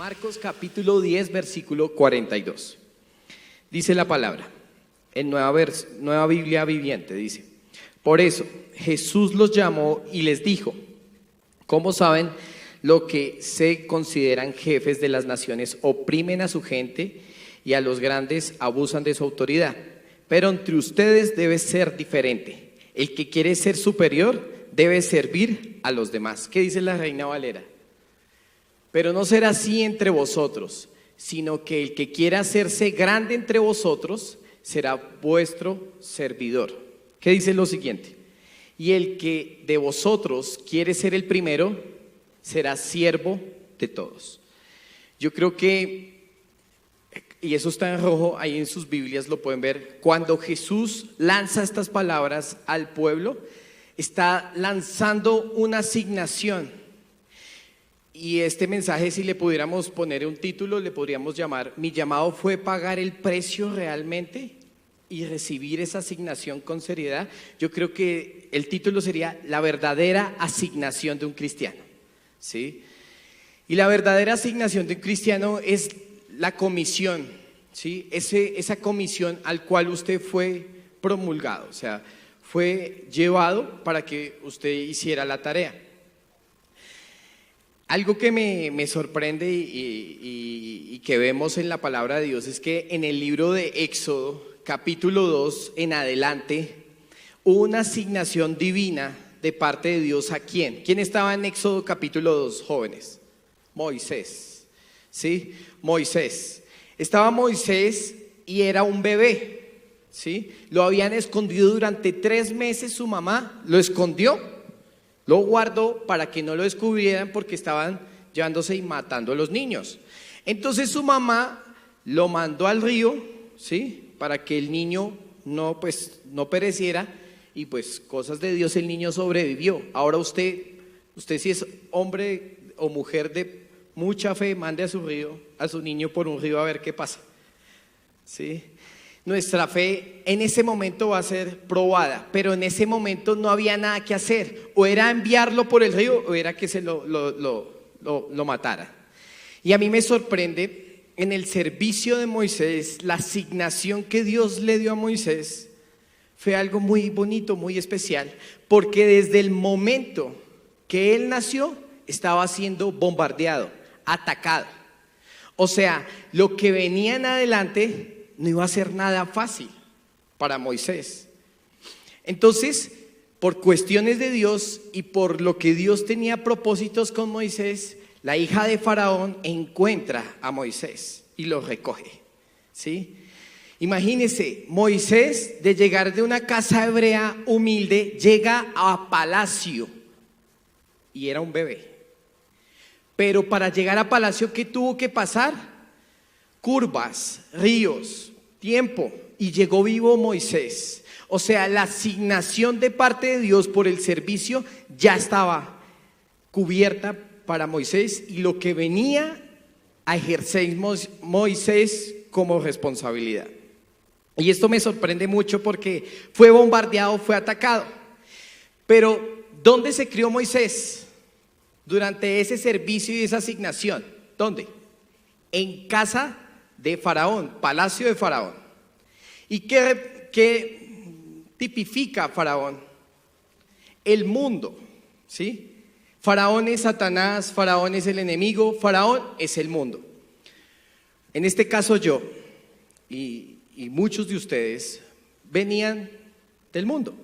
Marcos capítulo 10, versículo 42. Dice la palabra, en Nueva Biblia Viviente, dice: por eso Jesús los llamó y les dijo: ¿cómo saben lo que se consideran jefes de las naciones oprimen a su gente y a los grandes abusan de su autoridad? Pero entre ustedes debe ser diferente. El que quiere ser superior debe servir a los demás. ¿Qué dice la Reina Valera? Pero no será así entre vosotros, sino que el que quiera hacerse grande entre vosotros será vuestro servidor. ¿Qué dice lo siguiente? Y el que de vosotros quiere ser el primero será siervo de todos. Yo creo que, y eso está en rojo, ahí en sus Biblias lo pueden ver, cuando Jesús lanza estas palabras al pueblo, está lanzando una asignación. Y este mensaje, si le pudiéramos poner un título, le podríamos llamar: mi llamado fue pagar el precio realmente y recibir esa asignación con seriedad. Yo creo que el título sería: la verdadera asignación de un cristiano, ¿sí? Y la verdadera asignación de un cristiano es la comisión, ¿sí? Esa comisión al cual usted fue promulgado, o sea, fue llevado para que usted hiciera la tarea. Algo que me sorprende y que vemos en la palabra de Dios es que en el libro de Éxodo, capítulo 2 en adelante, hubo una asignación divina de parte de Dios. ¿A quién? ¿Quién estaba en Éxodo capítulo 2, jóvenes? Moisés, ¿sí? Moisés. Estaba Moisés y era un bebé, ¿sí? Lo habían escondido durante 3 meses, su mamá lo escondió. Lo guardó para que no lo descubrieran porque estaban llevándose y matando a los niños. Entonces su mamá lo mandó al río, ¿sí? Para que el niño no pereciera, y pues cosas de Dios, el niño sobrevivió. Ahora usted si es hombre o mujer de mucha fe, mande a su niño por un río a ver qué pasa, ¿sí? Nuestra fe en ese momento va a ser probada, pero en ese momento no había nada que hacer. O era enviarlo por el río o era que se lo matara. Y a mí me sorprende en el servicio de Moisés, la asignación que Dios le dio a Moisés fue algo muy bonito, muy especial, porque desde el momento que él nació estaba siendo bombardeado, atacado. O sea, lo que venía en adelante no iba a ser nada fácil para Moisés. Entonces, por cuestiones de Dios y por lo que Dios tenía propósitos con Moisés, la hija de Faraón encuentra a Moisés y lo recoge, ¿sí? Imagínense, Moisés, de llegar de una casa hebrea humilde, llega a palacio y era un bebé. Pero para llegar a palacio, ¿qué tuvo que pasar? Curvas, ríos, tiempo, y llegó vivo Moisés. O sea, la asignación de parte de Dios por el servicio ya estaba cubierta para Moisés, y lo que venía a ejercer Moisés como responsabilidad. Y esto me sorprende mucho porque fue bombardeado, fue atacado. Pero ¿dónde se crió Moisés durante ese servicio y esa asignación? ¿Dónde? En casa de Faraón, palacio de Faraón. ¿Y qué tipifica Faraón? El mundo, ¿sí? Faraón es Satanás, Faraón es el enemigo, Faraón es el mundo. En este caso yo y muchos de ustedes venían del mundo,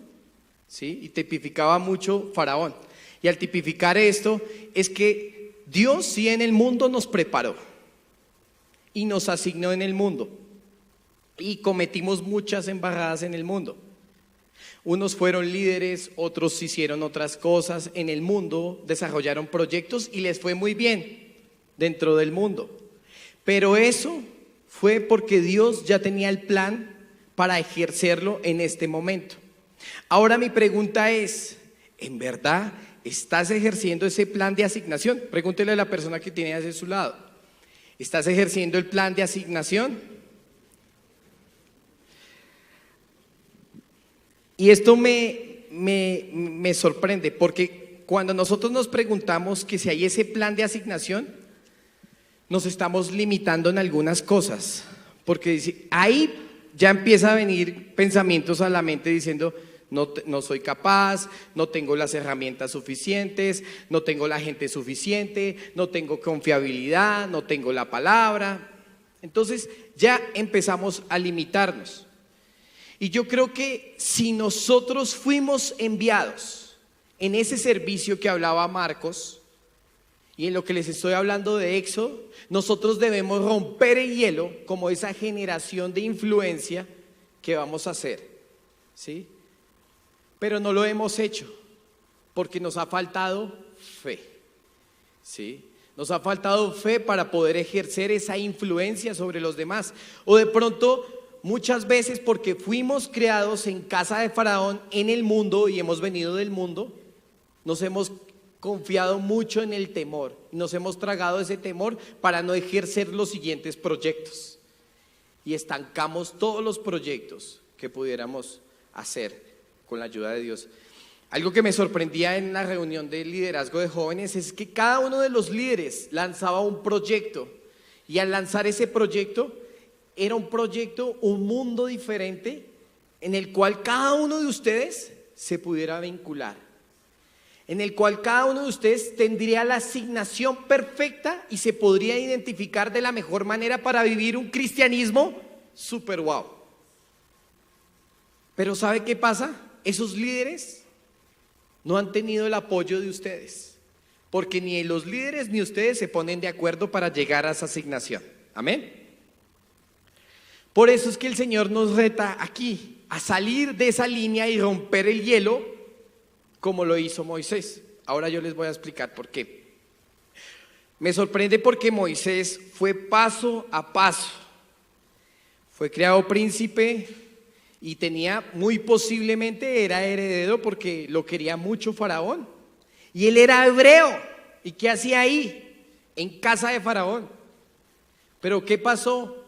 ¿sí? Y tipificaba mucho Faraón. Y al tipificar esto es que Dios sí en el mundo nos preparó y nos asignó en el mundo, y cometimos muchas embarradas en el mundo. Unos fueron líderes, otros hicieron otras cosas en el mundo, desarrollaron proyectos y les fue muy bien dentro del mundo. Pero eso fue porque Dios ya tenía el plan para ejercerlo en este momento. Ahora mi pregunta es: ¿en verdad estás ejerciendo ese plan de asignación? Pregúntele a la persona que tiene a su lado: ¿estás ejerciendo el plan de asignación? Y esto me sorprende, porque cuando nosotros nos preguntamos que si hay ese plan de asignación, nos estamos limitando en algunas cosas, porque ahí ya empieza a venir pensamientos a la mente diciendo, no soy capaz, no tengo las herramientas suficientes, no tengo la gente suficiente, no tengo confiabilidad, no tengo la palabra. Entonces ya empezamos a limitarnos. Y yo creo que si nosotros fuimos enviados en ese servicio que hablaba Marcos, y en lo que les estoy hablando de Éxodo, nosotros debemos romper el hielo como esa generación de influencia que vamos a hacer, ¿sí? Pero no lo hemos hecho porque nos ha faltado fe, ¿sí? Nos ha faltado fe para poder ejercer esa influencia sobre los demás. O de pronto, muchas veces porque fuimos creados en casa de Faraón, en el mundo, y hemos venido del mundo, nos hemos confiado mucho en el temor, nos hemos tragado ese temor para no ejercer los siguientes proyectos y estancamos todos los proyectos que pudiéramos hacer con la ayuda de Dios. Algo que me sorprendía en la reunión de liderazgo de jóvenes es que cada uno de los líderes lanzaba un proyecto, y al lanzar ese proyecto era un proyecto, un mundo diferente en el cual cada uno de ustedes se pudiera vincular, en el cual cada uno de ustedes tendría la asignación perfecta y se podría identificar de la mejor manera para vivir un cristianismo super wow. Pero ¿sabe qué pasa? Esos líderes no han tenido el apoyo de ustedes, porque ni los líderes ni ustedes se ponen de acuerdo para llegar a esa asignación. Amén. Por eso es que el Señor nos reta aquí a salir de esa línea y romper el hielo, como lo hizo Moisés. Ahora yo les voy a explicar por qué. Me sorprende porque Moisés fue paso a paso. Fue creado príncipe y tenía, muy posiblemente era heredero porque lo quería mucho Faraón. Y él era hebreo. ¿Y qué hacía ahí? En casa de Faraón. Pero ¿qué pasó?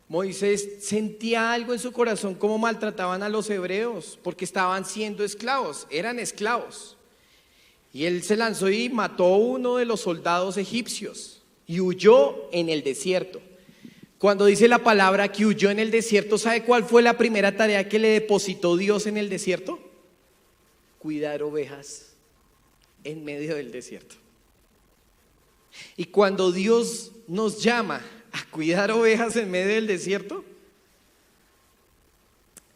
Moisés sentía algo en su corazón, cómo maltrataban a los hebreos, porque estaban siendo esclavos, eran esclavos. Y él se lanzó y mató a uno de los soldados egipcios y huyó en el desierto. Cuando dice la palabra que huyó en el desierto, ¿sabe cuál fue la primera tarea que le depositó Dios en el desierto? Cuidar ovejas en medio del desierto. Y cuando Dios nos llama a cuidar ovejas en medio del desierto,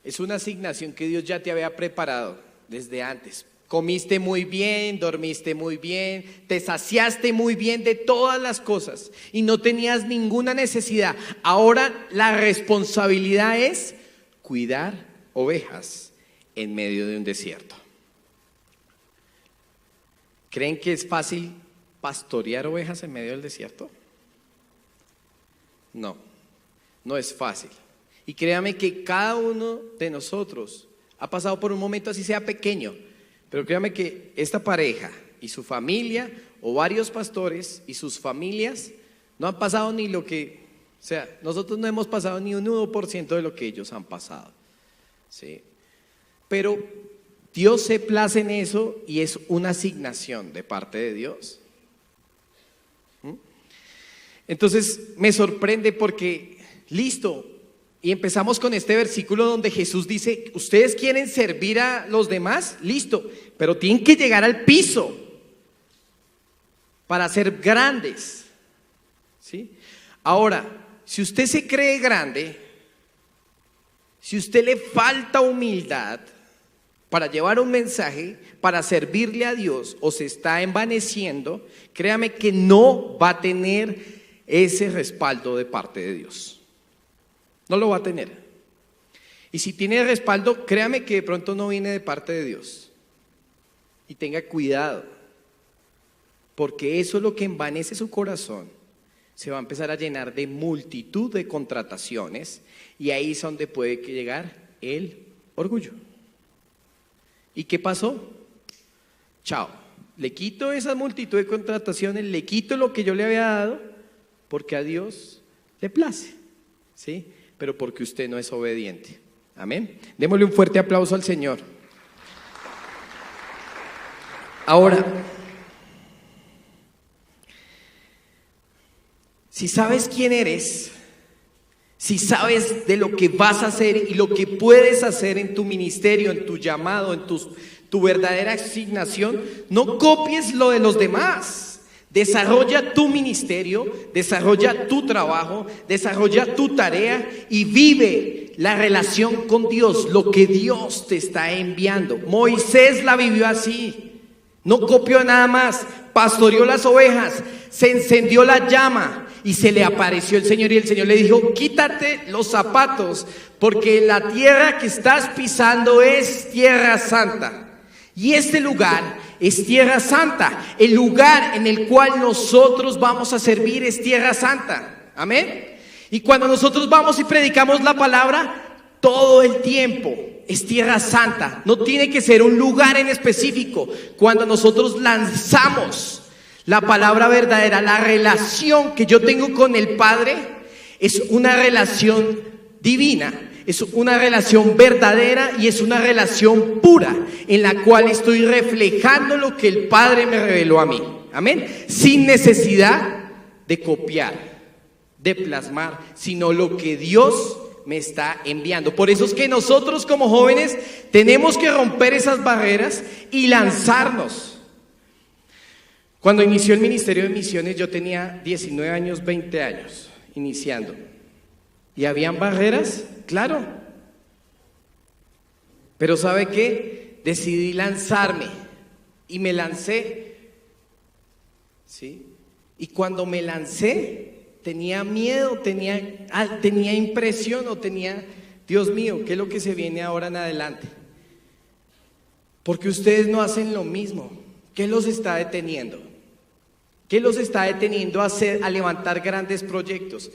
es una asignación que Dios ya te había preparado desde antes. Comiste muy bien, dormiste muy bien, te saciaste muy bien de todas las cosas y no tenías ninguna necesidad. Ahora la responsabilidad es cuidar ovejas en medio de un desierto. ¿Creen que es fácil pastorear ovejas en medio del desierto? No, no es fácil. Y créame que cada uno de nosotros ha pasado por un momento, así sea pequeño, pero créame que esta pareja y su familia, o varios pastores y sus familias, no han pasado ni lo que, o sea, nosotros no hemos pasado ni un 1% de lo que ellos han pasado, ¿sí? Pero Dios se place en eso y es una asignación de parte de Dios. Entonces me sorprende porque, listo, y empezamos con este versículo donde Jesús dice, ustedes quieren servir a los demás, listo, pero tienen que llegar al piso para ser grandes, ¿sí? Ahora, si usted se cree grande, si usted le falta humildad para llevar un mensaje, para servirle a Dios, o se está envaneciendo, créame que no va a tener ese respaldo de parte de Dios. No lo va a tener. Y si tiene respaldo, créame que de pronto no viene de parte de Dios. Y tenga cuidado, porque eso es lo que envanece su corazón. Se va a empezar a llenar de multitud de contrataciones y ahí es donde puede llegar el orgullo. ¿Y qué pasó? Chao. Le quito esa multitud de contrataciones, le quito lo que yo le había dado, porque a Dios le place, ¿sí? Pero porque usted no es obediente. Amén. Démosle un fuerte aplauso al Señor. Ahora, Si sabes quién eres, si sabes de lo que vas a hacer y lo que puedes hacer en tu ministerio, en tu llamado, en tu verdadera asignación, no copies lo de los demás. Desarrolla tu ministerio, desarrolla tu trabajo, desarrolla tu tarea y vive la relación con Dios, lo que Dios te está enviando. Moisés la vivió así, no copió nada más, pastoreó las ovejas, se encendió la llama y se le apareció el Señor y el Señor le dijo: quítate los zapatos porque la tierra que estás pisando es tierra santa. Y este lugar es tierra santa. El lugar en el cual nosotros vamos a servir es tierra santa. Amén. Y cuando nosotros vamos y predicamos la palabra, todo el tiempo es tierra santa. No tiene que ser un lugar en específico. Cuando nosotros lanzamos la palabra verdadera, la relación que yo tengo con el Padre es una relación divina. Es una relación verdadera y es una relación pura en la cual estoy reflejando lo que el Padre me reveló a mí. Amén. Sin necesidad de copiar, de plasmar, sino lo que Dios me está enviando. Por eso es que nosotros como jóvenes tenemos que romper esas barreras y lanzarnos. Cuando inició el Ministerio de Misiones yo tenía 19 años, 20 años, iniciando. ¿Y habían barreras? Claro. Pero ¿sabe qué? Decidí lanzarme y me lancé. ¿Sí? Y cuando me lancé, tenía miedo, tenía impresión o tenía, Dios mío, ¿qué es lo que se viene ahora en adelante? Porque ustedes no hacen lo mismo. ¿Qué los está deteniendo? ¿Qué los está deteniendo a levantar grandes proyectos?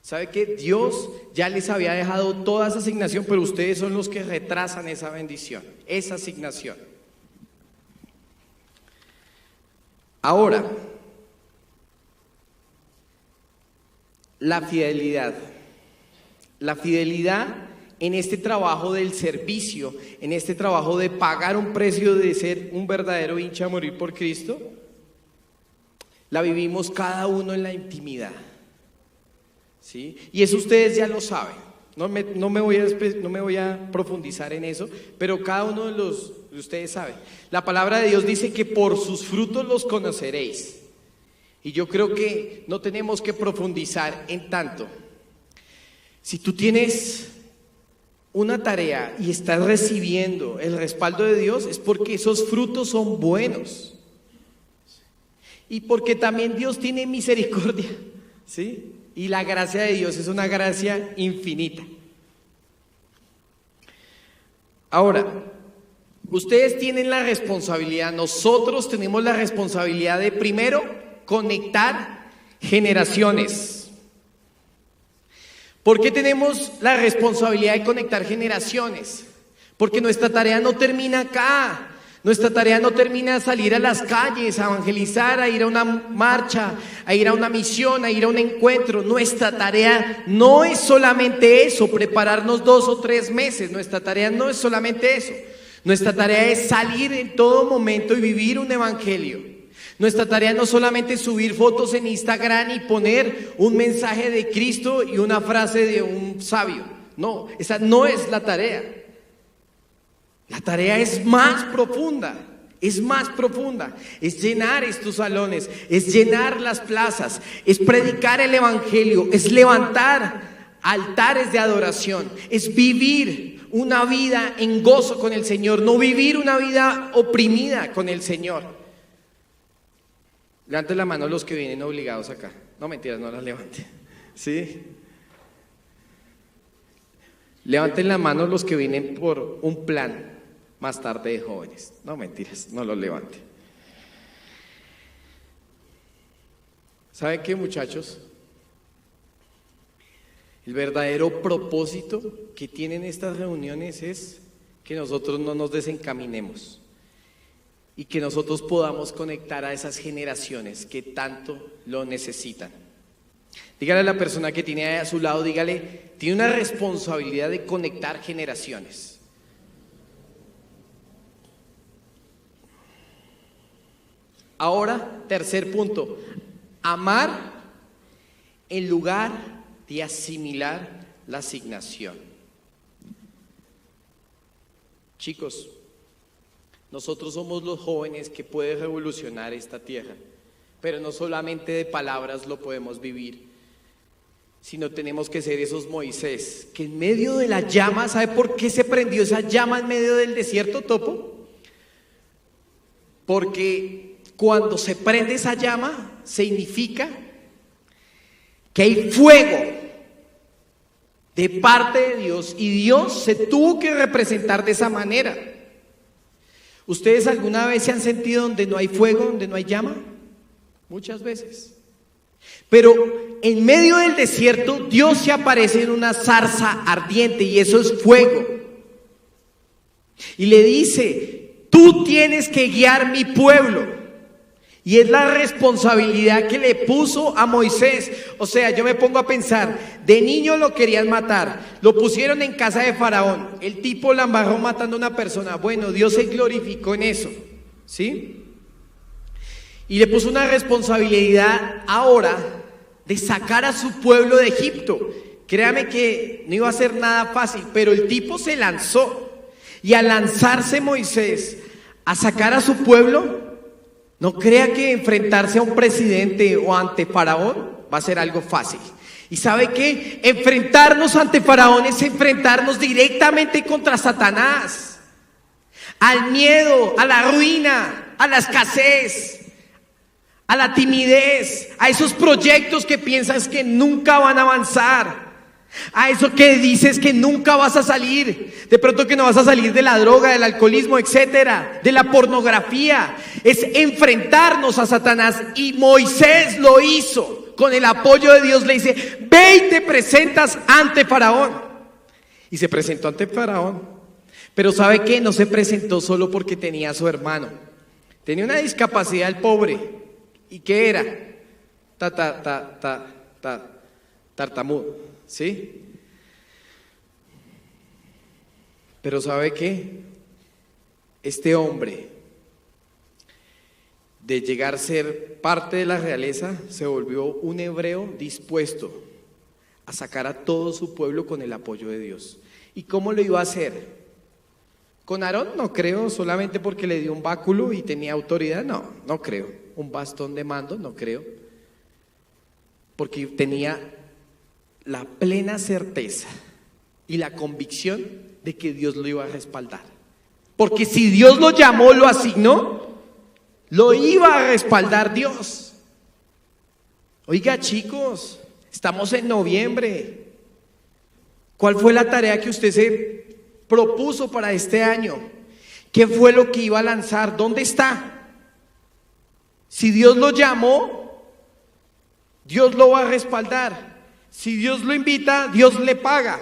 ¿Sabe qué? Dios ya les había dejado toda esa asignación, pero ustedes son los que retrasan esa bendición, esa asignación. Ahora, la fidelidad en este trabajo del servicio, en este trabajo de pagar un precio de ser un verdadero hincha a morir por Cristo, la vivimos cada uno en la intimidad. ¿Sí? Y eso ustedes ya lo saben, no me voy a profundizar en eso, pero cada uno de ustedes sabe. La palabra de Dios dice que por sus frutos los conoceréis. Y yo creo que no tenemos que profundizar en tanto. Si tú tienes una tarea y estás recibiendo el respaldo de Dios, es porque esos frutos son buenos. Y porque también Dios tiene misericordia, ¿sí? Y la gracia de Dios es una gracia infinita. Ahora, ustedes tienen la responsabilidad, nosotros tenemos la responsabilidad de primero conectar generaciones. ¿Por qué tenemos la responsabilidad de conectar generaciones? Porque nuestra tarea no termina acá. Nuestra tarea no termina a salir a las calles, a evangelizar, a ir a una marcha, a ir a una misión, a ir a un encuentro. Nuestra tarea no es solamente eso, prepararnos 2 o 3 meses. Nuestra tarea no es solamente eso. Nuestra tarea es salir en todo momento y vivir un evangelio. Nuestra tarea no solamente es subir fotos en Instagram y poner un mensaje de Cristo y una frase de un sabio. No, esa no es la tarea. La tarea es más profunda, es llenar estos salones, es llenar las plazas, es predicar el evangelio, es levantar altares de adoración, es vivir una vida en gozo con el Señor, no vivir una vida oprimida con el Señor. Levanten la mano los que vienen obligados acá. No, mentiras, no las levanten. ¿Sí? Levanten la mano los que vienen por un plan más tarde de jóvenes. No, mentiras, no los levante. ¿Saben qué, muchachos? El verdadero propósito que tienen estas reuniones es que nosotros no nos desencaminemos y que nosotros podamos conectar a esas generaciones que tanto lo necesitan. Dígale a la persona que tiene ahí a su lado, dígale, tiene una responsabilidad de conectar generaciones. Ahora, tercer punto, amar en lugar de asimilar la asignación. Chicos, nosotros somos los jóvenes que pueden revolucionar esta tierra, pero no solamente de palabras lo podemos vivir, sino tenemos que ser esos Moisés, que en medio de la llama, ¿sabe por qué se prendió esa llama en medio del desierto, Topo? Porque cuando se prende esa llama, significa que hay fuego de parte de Dios, y Dios se tuvo que representar de esa manera. ¿Ustedes alguna vez se han sentido donde no hay fuego, donde no hay llama? Muchas veces. Pero en medio del desierto, Dios se aparece en una zarza ardiente, y eso es fuego. Y le dice: tú tienes que guiar mi pueblo. Y es la responsabilidad que le puso a Moisés. O sea, yo me pongo a pensar, de niño lo querían matar, lo pusieron en casa de Faraón, el tipo la embarró matando a una persona. Bueno, Dios se glorificó en eso, ¿sí? Y le puso una responsabilidad ahora de sacar a su pueblo de Egipto. Créame que no iba a ser nada fácil, pero el tipo se lanzó. Y al lanzarse Moisés a sacar a su pueblo, no crea que enfrentarse a un presidente o ante Faraón va a ser algo fácil. ¿Y sabe qué? Enfrentarnos ante Faraón es enfrentarnos directamente contra Satanás, al miedo, a la ruina, a la escasez, a la timidez, a esos proyectos que piensas que nunca van a avanzar, a eso que dices que nunca vas a salir, de pronto que no vas a salir de la droga, del alcoholismo, etcétera, de la pornografía. Es enfrentarnos a Satanás, y Moisés lo hizo. Con el apoyo de Dios le dice: ve y te presentas ante Faraón. Y se presentó ante Faraón. Pero ¿sabe qué? No se presentó solo porque tenía a su hermano. Tenía una discapacidad el pobre. ¿Y qué era? Tartamudo, ¿sí? Pero ¿sabe qué? Este hombre, de llegar a ser parte de la realeza, se volvió un hebreo dispuesto a sacar a todo su pueblo con el apoyo de Dios. ¿Y cómo lo iba a hacer? Con Aarón no creo, solamente porque le dio un báculo y tenía autoridad, no creo. Un bastón de mando, no creo. Porque tenía la plena certeza y la convicción de que Dios lo iba a respaldar. Porque si Dios lo llamó, lo asignó, lo iba a respaldar Dios. Oiga, chicos, estamos en noviembre. ¿Cuál fue la tarea que usted se propuso para este año? ¿Qué fue lo que iba a lanzar? ¿Dónde está? Si Dios lo llamó, Dios lo va a respaldar. Si Dios lo invita, Dios le paga.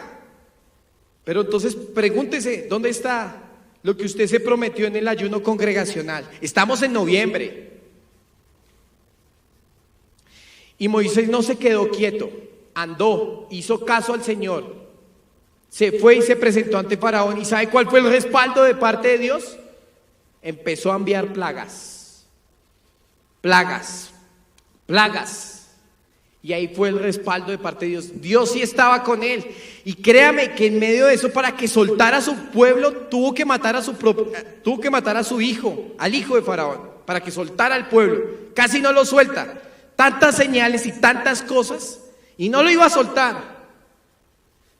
Pero entonces pregúntese, ¿dónde está lo que usted se prometió en el ayuno congregacional? Estamos en noviembre. Y Moisés no se quedó quieto, andó, hizo caso al Señor. Se fue y se presentó ante Faraón. ¿Y sabe cuál fue el respaldo de parte de Dios? Empezó a enviar plagas. Y ahí fue el respaldo de parte de Dios. Dios sí estaba con él. Y créame que en medio de eso, para que soltara a su pueblo, tuvo que matar a su hijo, al hijo de Faraón, para que soltara al pueblo. Casi no lo suelta. Tantas señales y tantas cosas, y no lo iba a soltar.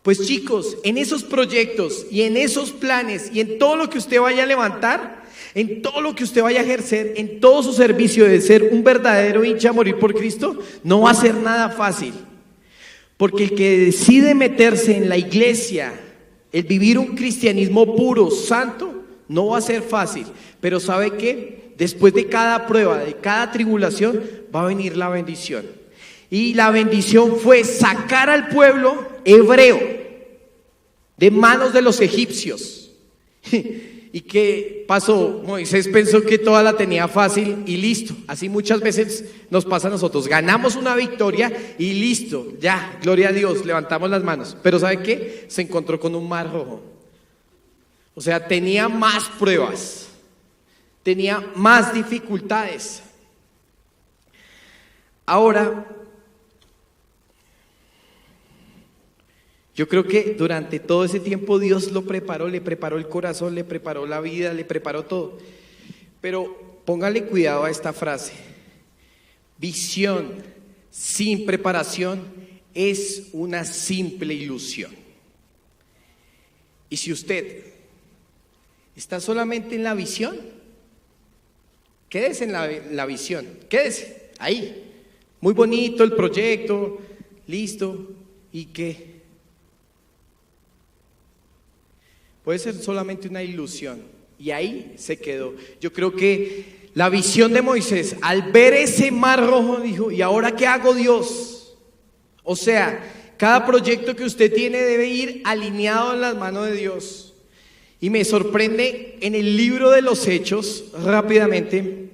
Pues chicos, en esos proyectos y en esos planes y en todo lo que usted vaya a levantar, en todo lo que usted vaya a ejercer, en todo su servicio de ser un verdadero hincha a morir por Cristo, no va a ser nada fácil. Porque el que decide meterse en la iglesia, el vivir un cristianismo puro, santo, no va a ser fácil. Pero ¿sabe qué? Después de cada prueba, de cada tribulación, va a venir la bendición. Y la bendición fue sacar al pueblo hebreo de manos de los egipcios. ¿Y qué pasó? Moisés pensó que toda la tenía fácil y listo. Así muchas veces nos pasa a nosotros. Ganamos una victoria y listo, ya, gloria a Dios, levantamos las manos. Pero ¿sabe qué? Se encontró con un mar rojo. O sea, tenía más pruebas, tenía más dificultades. Ahora, Yo creo que durante todo ese tiempo Dios lo preparó, le preparó el corazón, le preparó la vida, le preparó todo. Pero póngale cuidado a esta frase. Visión sin preparación es una simple ilusión. Y si usted está solamente en la visión, quédese en la visión, quédese ahí. Muy bonito el proyecto, listo. ¿Y qué? Puede ser solamente una ilusión. Y ahí se quedó. Yo creo que la visión de Moisés, al ver ese mar rojo, dijo, ¿y ahora qué hago, Dios? O sea, cada proyecto que usted tiene debe ir alineado en las manos de Dios. Y me sorprende en el libro de los Hechos, rápidamente,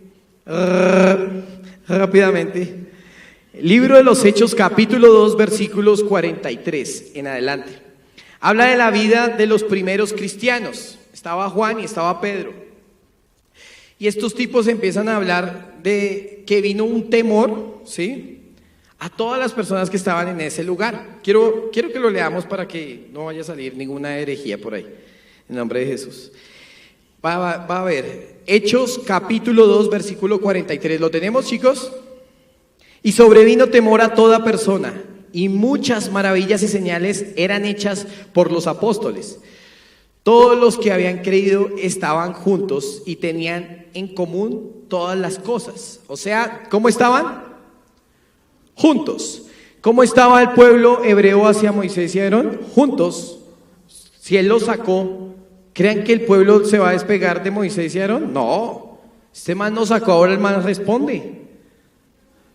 libro de los Hechos, capítulo 2, versículos 43 en adelante. Habla de la vida de los primeros cristianos. Estaba Juan y estaba Pedro. Y estos tipos empiezan a hablar de que vino un temor, ¿sí?, a todas las personas que estaban en ese lugar. Quiero que lo leamos para que no vaya a salir ninguna herejía por ahí, en nombre de Jesús. Va a ver, Hechos capítulo 2, versículo 43. ¿Lo tenemos, chicos? Y sobrevino temor a toda persona, y muchas maravillas y señales eran hechas por los apóstoles. Todos los que habían creído estaban juntos y tenían en común todas las cosas. O sea, ¿cómo estaban? Juntos. ¿Cómo estaba el pueblo hebreo hacia Moisés y Aarón? Juntos. Si él los sacó, ¿creen que el pueblo se va a despegar de Moisés y Aarón? No. Este man nos sacó, ahora el man responde.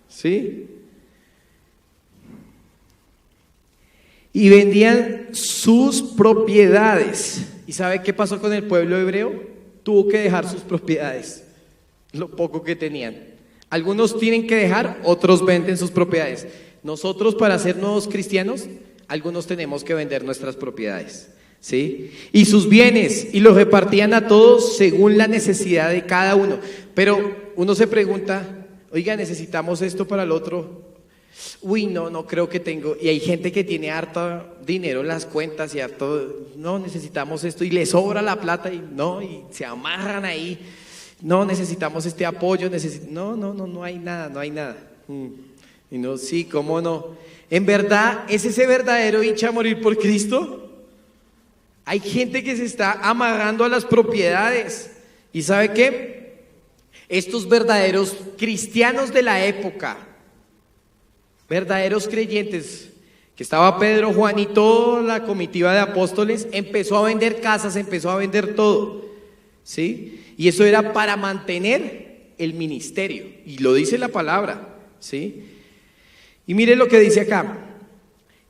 ¿Sí? Y vendían sus propiedades. ¿Y sabe qué pasó con el pueblo hebreo? Tuvo que dejar sus propiedades, lo poco que tenían. Algunos tienen que dejar, otros venden sus propiedades. Nosotros, para ser nuevos cristianos, algunos tenemos que vender nuestras propiedades, ¿sí? Y sus bienes, y los repartían a todos según la necesidad de cada uno. Pero uno se pregunta, oiga, ¿necesitamos esto para el otro? Uy, no creo que tengo. Y hay gente que tiene harto dinero en las cuentas y harto, no, necesitamos esto, y le sobra la plata y se amarran ahí. No, necesitamos este apoyo, no hay nada. Y no, sí, ¿cómo no? ¿En verdad es ese verdadero hincha a morir por Cristo? Hay gente que se está amarrando a las propiedades. ¿Y sabe qué? Estos verdaderos cristianos de la época, verdaderos creyentes, que estaba Pedro, Juan y toda la comitiva de apóstoles, empezó a vender casas, empezó a vender todo, ¿sí? Y eso era para mantener el ministerio, y lo dice la palabra, ¿sí? Y mire lo que dice acá: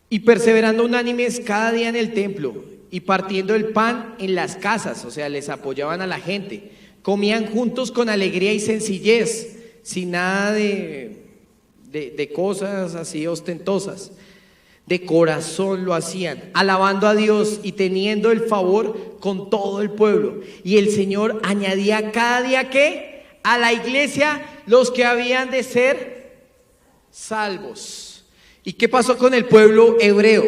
y perseverando unánimes cada día en el templo, y partiendo el pan en las casas, o sea, les apoyaban a la gente, comían juntos con alegría y sencillez, sin nada de cosas así ostentosas. De corazón lo hacían, alabando a Dios y teniendo el favor con todo el pueblo. Y el Señor añadía cada día, ¿qué? A la iglesia los que habían de ser salvos. ¿Y qué pasó con el pueblo hebreo?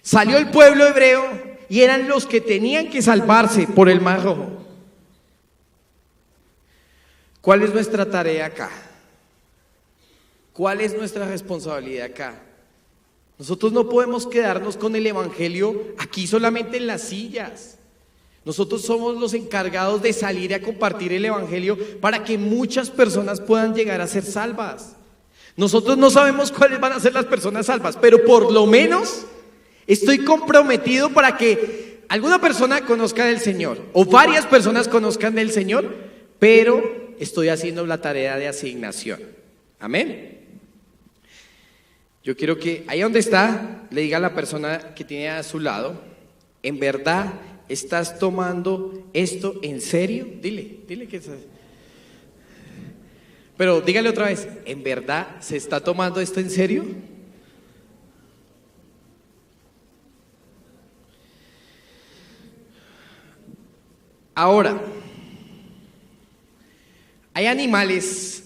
Salió el pueblo hebreo y eran los que tenían que salvarse por el Mar Rojo. ¿Cuál es nuestra tarea acá? ¿Cuál es nuestra responsabilidad acá? Nosotros no podemos quedarnos con el evangelio aquí solamente en las sillas. Nosotros somos los encargados de salir a compartir el evangelio para que muchas personas puedan llegar a ser salvas. Nosotros no sabemos cuáles van a ser las personas salvas, pero por lo menos estoy comprometido para que alguna persona conozca del Señor o varias personas conozcan del Señor, pero estoy haciendo la tarea de asignación. Amén. Yo quiero que ahí donde está, le diga a la persona que tiene a su lado, ¿en verdad estás tomando esto en serio? Dile que estás. Pero dígale otra vez, ¿en verdad se está tomando esto en serio? Ahora, hay animales,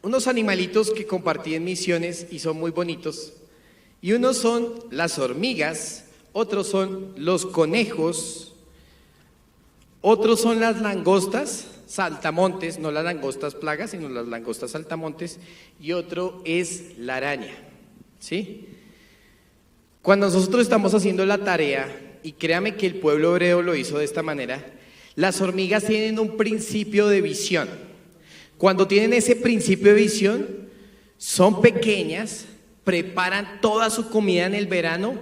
unos animalitos que compartí en misiones y son muy bonitos, Y unos son las hormigas, otros son los conejos, otros son las langostas saltamontes, no las langostas plagas, sino las langostas saltamontes, y otro es la araña, ¿sí? Cuando nosotros estamos haciendo la tarea, y créame que el pueblo hebreo lo hizo de esta manera, las hormigas tienen un principio de visión. Cuando tienen ese principio de visión, son pequeñas, preparan toda su comida en el verano,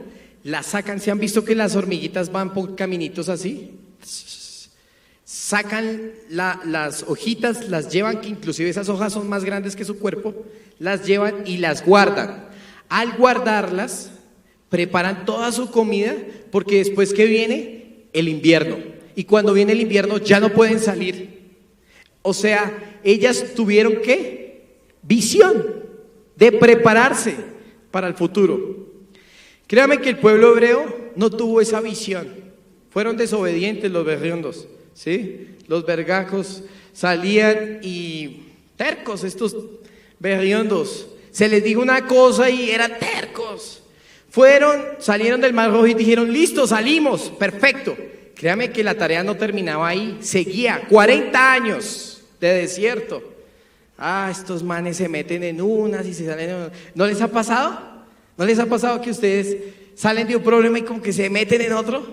la sacan. ¿Se han visto que las hormiguitas van por caminitos así? Sacan las hojitas, las llevan, que inclusive esas hojas son más grandes que su cuerpo, las llevan y las guardan. Al guardarlas, preparan toda su comida, porque después que viene el invierno, y cuando viene el invierno ya no pueden salir. O sea, ellas tuvieron ¿qué? Visión de prepararse para el futuro. Créame que el pueblo hebreo no tuvo esa visión. Fueron desobedientes los berriondos, ¿sí? Los bergajos salían y tercos, estos berriondos. Se les dijo una cosa y eran tercos. Salieron del Mar Rojo y dijeron, listo, salimos, perfecto. Créame que la tarea no terminaba ahí, seguía 40 años de desierto. Estos manes se meten en unas y se salen en unas. ¿No les ha pasado? ¿No les ha pasado que ustedes salen de un problema y como que se meten en otro?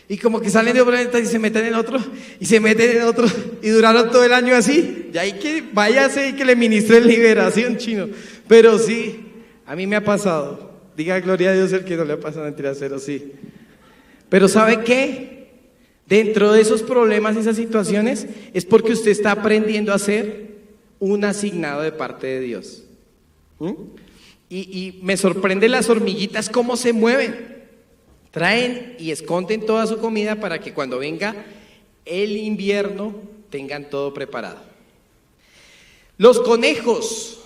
Y como que salen de un problema y se meten en otro, y se meten en otro, y duraron todo el año así. Y ahí que váyase y que le ministre liberación, chino. Pero sí, a mí me ha pasado. Diga gloria a Dios el que no le ha pasado, mentira, cero, sí. Pero ¿sabe qué? Dentro de esos problemas, esas situaciones, es porque usted está aprendiendo a ser un asignado de parte de Dios. Y me sorprende las hormiguitas cómo se mueven. Traen y esconden toda su comida para que cuando venga el invierno tengan todo preparado. Los conejos,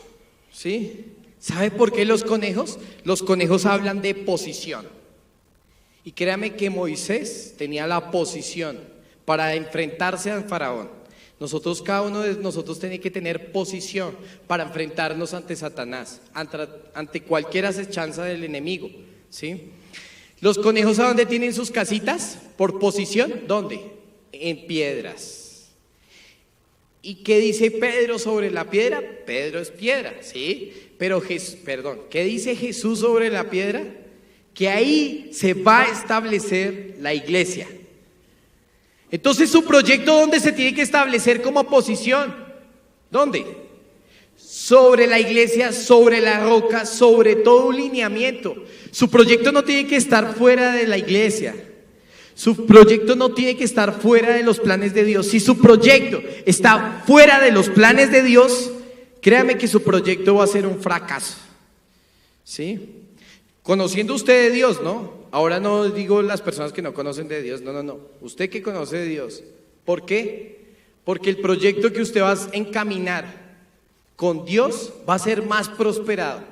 ¿sí? ¿Sabe por qué los conejos? Los conejos hablan de posición. Y créame que Moisés tenía la posición para enfrentarse al faraón. Cada uno de nosotros tiene que tener posición para enfrentarnos ante Satanás, ante cualquier acechanza del enemigo, ¿sí? Los conejos, ¿a dónde tienen sus casitas? Por posición, ¿dónde? En piedras. ¿Y qué dice Pedro sobre la piedra? Pedro es piedra, ¿sí? Pero ¿qué dice Jesús sobre la piedra? Que ahí se va a establecer la iglesia. Entonces, su proyecto, ¿dónde se tiene que establecer como posición? ¿Dónde? Sobre la iglesia, sobre la roca, sobre todo un lineamiento. Su proyecto no tiene que estar fuera de la iglesia. Su proyecto no tiene que estar fuera de los planes de Dios. Si su proyecto está fuera de los planes de Dios, créame que su proyecto va a ser un fracaso. ¿Sí? Conociendo usted de Dios, ¿no? Ahora no digo las personas que no conocen de Dios, no. Usted que conoce de Dios. ¿Por qué? Porque el proyecto que usted va a encaminar con Dios va a ser más prosperado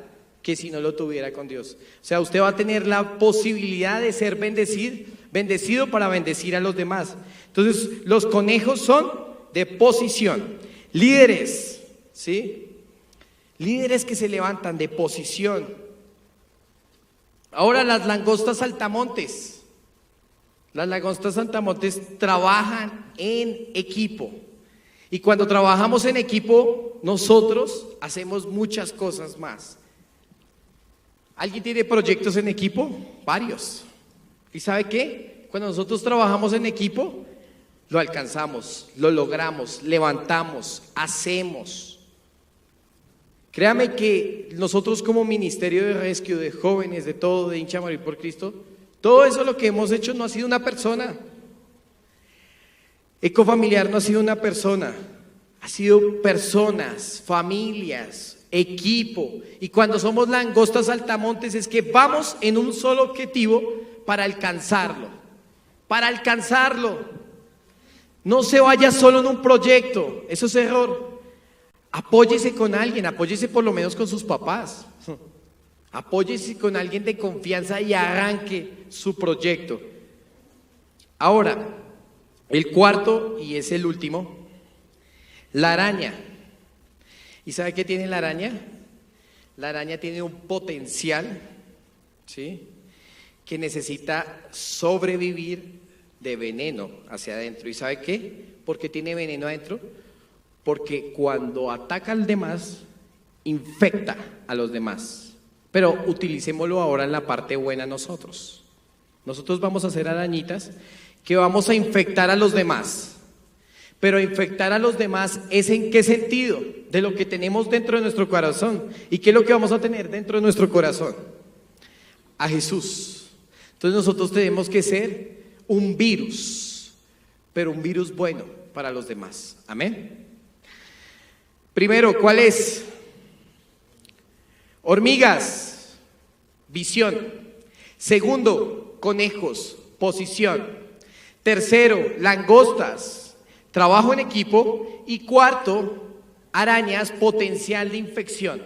que si no lo tuviera con Dios. O sea, usted va a tener la posibilidad de ser bendecido para bendecir a los demás. Entonces, los conejos son de posición. Líderes, ¿sí? Líderes que se levantan de posición. Ahora, las langostas saltamontes. Las langostas saltamontes trabajan en equipo. Y cuando trabajamos en equipo, nosotros hacemos muchas cosas más. ¿Alguien tiene proyectos en equipo? Varios. ¿Y sabe qué? Cuando nosotros trabajamos en equipo, lo alcanzamos, lo logramos, levantamos, hacemos. Créame que nosotros como Ministerio de Rescue, de jóvenes, de todo, de Hincha Morir por Cristo, todo eso lo que hemos hecho no ha sido una persona. Ecofamiliar no ha sido una persona, ha sido personas, familias, equipo. Y cuando somos langostas saltamontes es que vamos en un solo objetivo para alcanzarlo. Para alcanzarlo. No se vaya solo en un proyecto, eso es error. Apóyese con alguien, apóyese por lo menos con sus papás. Apóyese con alguien de confianza y arranque su proyecto. Ahora, el cuarto y es el último, la araña. ¿Y sabe qué tiene la araña? La araña tiene un potencial ¿sí? Que necesita sobrevivir de veneno hacia adentro. ¿Y sabe qué? ¿Por qué tiene veneno adentro? Porque cuando ataca al demás, infecta a los demás. Pero utilicémoslo ahora en la parte buena nosotros. Nosotros vamos a hacer arañitas que vamos a infectar a los demás. Pero infectar a los demás es ¿en qué sentido? De lo que tenemos dentro de nuestro corazón. ¿Y qué es lo que vamos a tener dentro de nuestro corazón? A Jesús. Entonces nosotros tenemos que ser un virus, pero un virus bueno para los demás. Amén. Primero, ¿cuál es? Hormigas, visión. Segundo, conejos, posición. Tercero, langostas, trabajo en equipo. Y cuarto, arañas, potencial de infección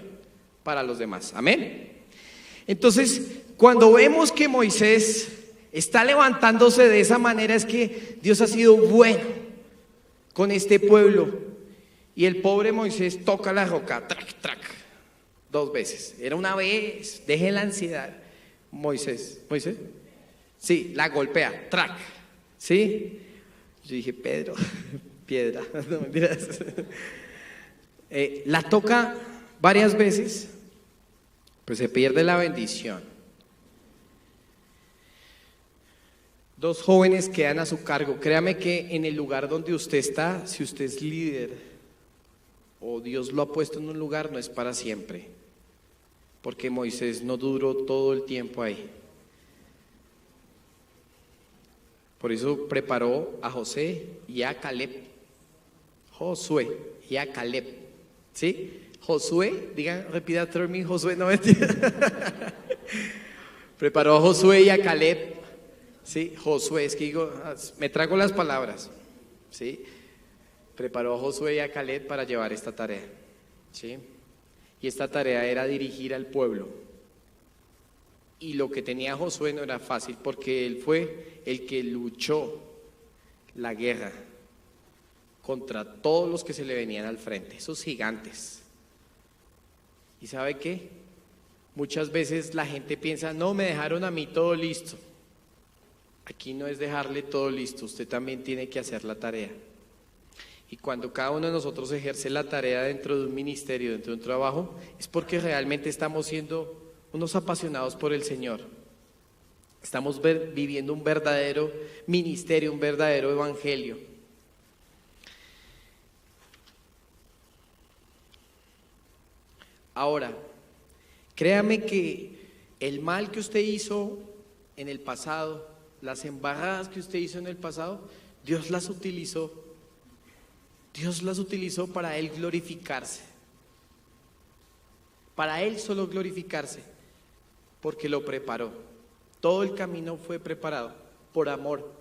para los demás. Amén. Entonces, cuando vemos que Moisés está levantándose de esa manera, es que Dios ha sido bueno con este pueblo. Y el pobre Moisés toca la roca, trac, trac, 2 veces. Era una vez, deje la ansiedad. Moisés, sí, la golpea, trac, ¿sí? Yo dije, Pedro, piedra, no mentiras. La toca varias veces, pues se pierde la bendición. 2 jóvenes quedan a su cargo. Créame que en el lugar donde usted está, si usted es líder o Dios lo ha puesto en un lugar, no es para siempre, porque Moisés no duró todo el tiempo ahí. Por eso preparó a José y a Caleb. Josué y a Caleb, ¿sí? Josué, digan, repita after me, Josué, no mentira. Preparó a Josué y a Caleb, ¿sí? Josué, es que digo, me trago las palabras, ¿sí? Preparó a Josué y a Caleb para llevar esta tarea, ¿sí? Y esta tarea era dirigir al pueblo. Y lo que tenía Josué no era fácil, porque él fue el que luchó la guerra contra todos los que se le venían al frente, esos gigantes. ¿Y sabe qué? Muchas veces la gente piensa, no, me dejaron a mí todo listo. Aquí no es dejarle todo listo, usted también tiene que hacer la tarea. Y cuando cada uno de nosotros ejerce la tarea dentro de un ministerio, dentro de un trabajo, es porque realmente estamos siendo unos apasionados por el Señor. Estamos viviendo un verdadero ministerio, un verdadero evangelio. Ahora, créame que el mal que usted hizo en el pasado, las embarradas que usted hizo en el pasado, Dios las utilizó para Él glorificarse. Para Él solo glorificarse, porque lo preparó. Todo el camino fue preparado por amor.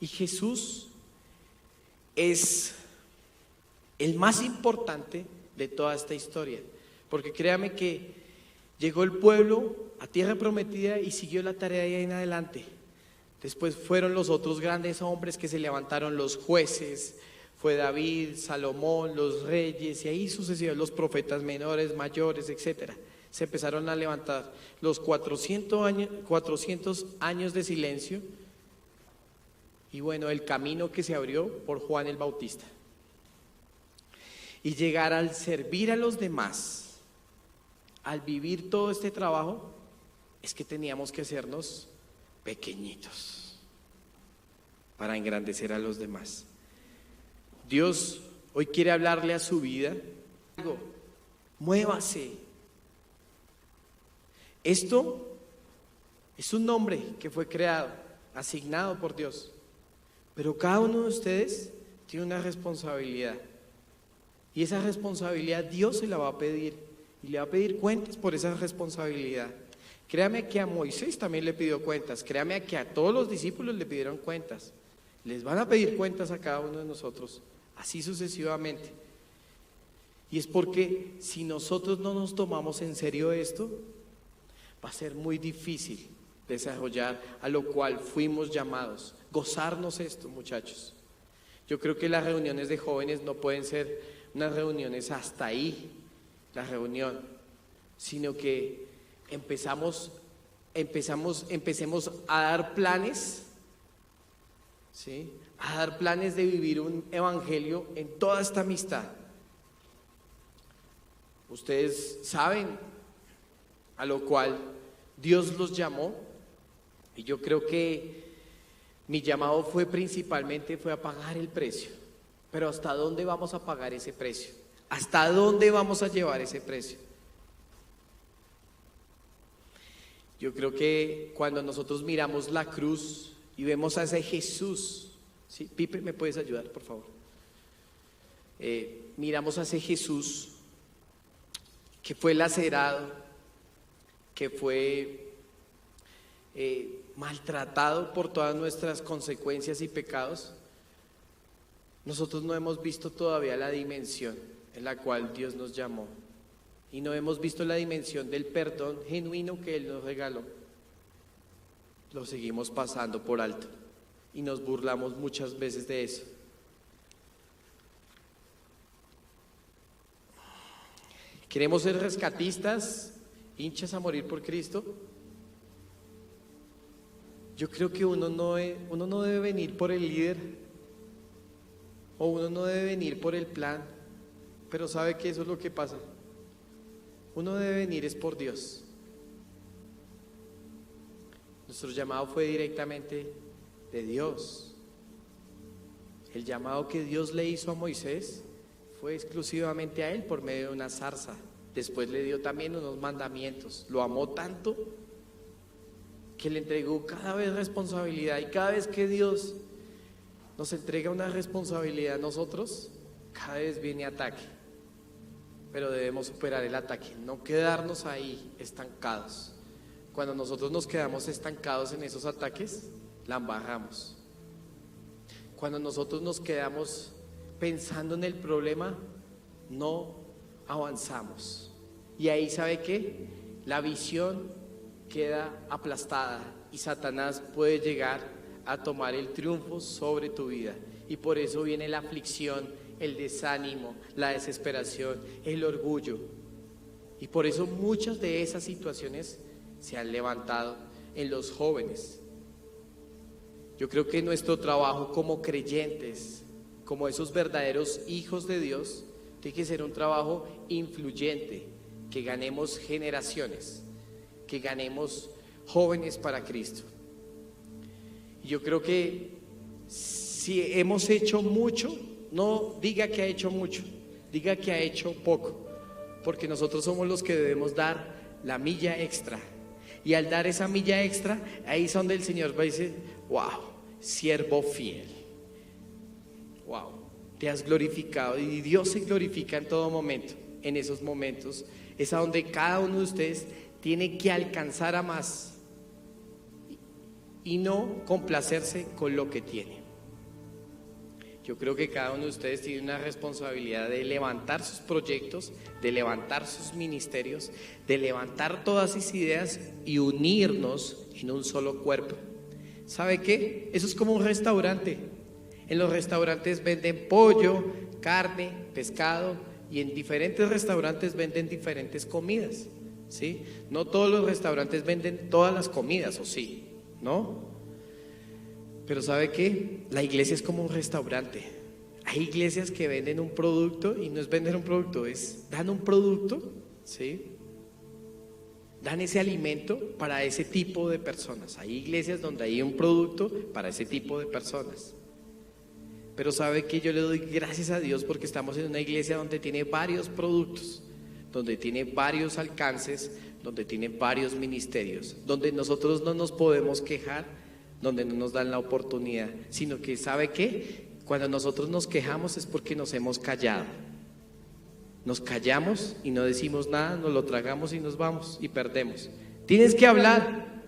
Y Jesús es el más importante de toda esta historia. Porque créame que llegó el pueblo a tierra prometida y siguió la tarea de ahí en adelante. Después fueron los otros grandes hombres que se levantaron, los jueces. Fue David, Salomón, los reyes y ahí sucesivamente los profetas menores, mayores, etcétera. Se empezaron a levantar los 400 años de silencio y bueno, el camino que se abrió por Juan el Bautista. Y llegar al servir a los demás, al vivir todo este trabajo, es que teníamos que hacernos pequeñitos para engrandecer a los demás. Dios hoy quiere hablarle a su vida. Muévase. Esto es un nombre que fue creado, asignado por Dios. Pero cada uno de ustedes tiene una responsabilidad. Y esa responsabilidad Dios se la va a pedir. Y le va a pedir cuentas por esa responsabilidad. Créame que a Moisés también le pidió cuentas. Créame que a todos los discípulos le pidieron cuentas. Les van a pedir cuentas a cada uno de nosotros. Así sucesivamente. Y es porque si nosotros no nos tomamos en serio esto, va a ser muy difícil desarrollar a lo cual fuimos llamados. Gozarnos esto, muchachos. Yo creo que las reuniones de jóvenes no pueden ser unas reuniones hasta ahí, la reunión, sino que empezamos empecemos a dar planes, ¿sí? A dar planes de vivir un evangelio en toda esta amistad. Ustedes saben a lo cual Dios los llamó, y yo creo que mi llamado principalmente fue a pagar el precio. Pero ¿hasta dónde vamos a pagar ese precio? ¿Hasta dónde vamos a llevar ese precio? Yo creo que cuando nosotros miramos la cruz y vemos a ese Jesús, ¿sí? Pipe, ¿me puedes ayudar, por favor? Miramos a ese Jesús que fue lacerado, que fue maltratado por todas nuestras consecuencias y pecados. Nosotros no hemos visto todavía la dimensión en la cual Dios nos llamó, y no hemos visto la dimensión del perdón genuino que Él nos regaló. Lo seguimos pasando por alto y nos burlamos muchas veces de eso. ¿Queremos ser rescatistas, hinchas a morir por Cristo? Yo creo que uno no debe venir por el líder, o uno no debe venir por el plan, pero sabe que eso es lo que pasa. Uno debe venir es por Dios. Nuestro llamado fue directamente de Dios. El llamado que Dios le hizo a Moisés fue exclusivamente a él por medio de una zarza. Después le dio también unos mandamientos. Lo amó tanto que le entregó cada vez responsabilidad, y cada vez que Dios nos entrega una responsabilidad a nosotros, cada vez viene ataque. Pero debemos superar el ataque, no quedarnos ahí estancados. Cuando nosotros nos quedamos estancados en esos ataques, la embarramos. Cuando nosotros nos quedamos pensando en el problema, no avanzamos. Y ahí, ¿sabe qué? La visión queda aplastada y Satanás puede llegar a tomar el triunfo sobre tu vida. Y por eso viene la aflicción, el desánimo, la desesperación, el orgullo. Y por eso muchas de esas situaciones se han levantado en los jóvenes. Yo creo que nuestro trabajo como creyentes, como esos verdaderos hijos de Dios, tiene que ser un trabajo influyente, que ganemos generaciones, que ganemos jóvenes para Cristo. Y yo creo que si hemos hecho mucho, no diga que ha hecho mucho, diga que ha hecho poco, porque nosotros somos los que debemos dar la milla extra. Y al dar esa milla extra, ahí es donde el Señor va a decir: wow, siervo fiel, wow, te has glorificado. Y Dios se glorifica en todo momento. En esos momentos es a donde cada uno de ustedes tiene que alcanzar a más y no complacerse con lo que tiene. Yo creo que cada uno de ustedes tiene una responsabilidad de levantar sus proyectos, de levantar sus ministerios, de levantar todas sus ideas y unirnos en un solo cuerpo. ¿Sabe qué? Eso es como un restaurante. En los restaurantes venden pollo, carne, pescado, y en diferentes restaurantes venden diferentes comidas, ¿sí? No todos los restaurantes venden todas las comidas, ¿o sí? ¿No? Pero ¿sabe qué? La iglesia es como un restaurante. Hay iglesias que venden un producto, y no es vender un producto, es dan un producto, ¿sí? Dan ese alimento para ese tipo de personas. Hay iglesias donde hay un producto para ese tipo de personas. Pero ¿sabe qué? Yo le doy gracias a Dios porque estamos en una iglesia donde tiene varios productos, donde tiene varios alcances, donde tiene varios ministerios, donde nosotros no nos podemos quejar, donde no nos dan la oportunidad, sino que ¿sabe qué? Cuando nosotros nos quejamos es porque nos hemos callado. Nos callamos y no decimos nada, nos lo tragamos y nos vamos y perdemos. Tienes que hablar,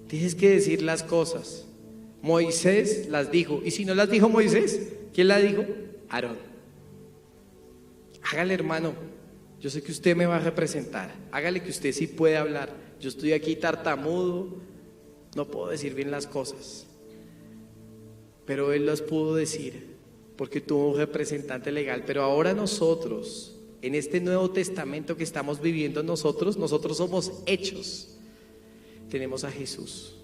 tienes que decir las cosas. Moisés las dijo, y si no las dijo Moisés, ¿quién las dijo? Aarón. Hágale, hermano, yo sé que usted me va a representar, hágale que usted sí puede hablar. Yo estoy aquí tartamudo, no puedo decir bien las cosas, pero él las pudo decir porque tuvo un representante legal. Pero ahora nosotros, en este Nuevo Testamento que estamos viviendo nosotros somos hechos. tenemos a Jesús,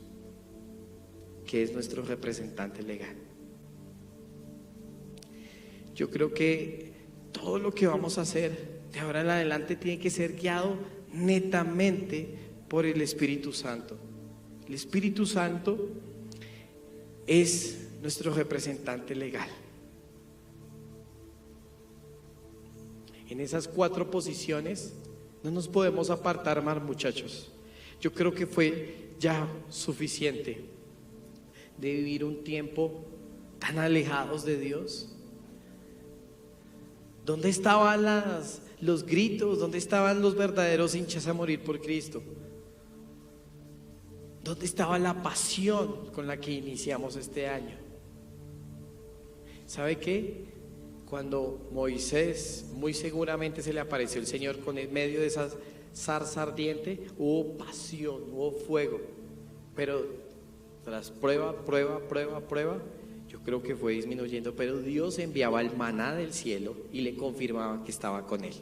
que es nuestro representante legal. Yo creo que todo lo que vamos a hacer de ahora en adelante tiene que ser guiado netamente por el Espíritu Santo. El Espíritu Santo es nuestro representante legal. En esas 4 posiciones no nos podemos apartar más, muchachos. Yo creo que fue ya suficiente de vivir un tiempo tan alejados de Dios. ¿Dónde estaban los gritos? ¿Dónde estaban los verdaderos hinchas a morir por Cristo? ¿Dónde estaba la pasión con la que iniciamos este año? ¿Sabe qué? Cuando Moisés muy seguramente se le apareció el Señor con el medio de esa zarza ardiente, hubo pasión, hubo fuego, pero tras prueba, yo creo que fue disminuyendo, pero Dios enviaba el maná del cielo y le confirmaba que estaba con él.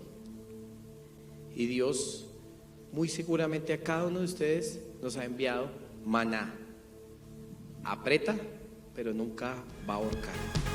Y Dios muy seguramente a cada uno de ustedes nos ha enviado maná. Aprieta, pero nunca va a ahorcar.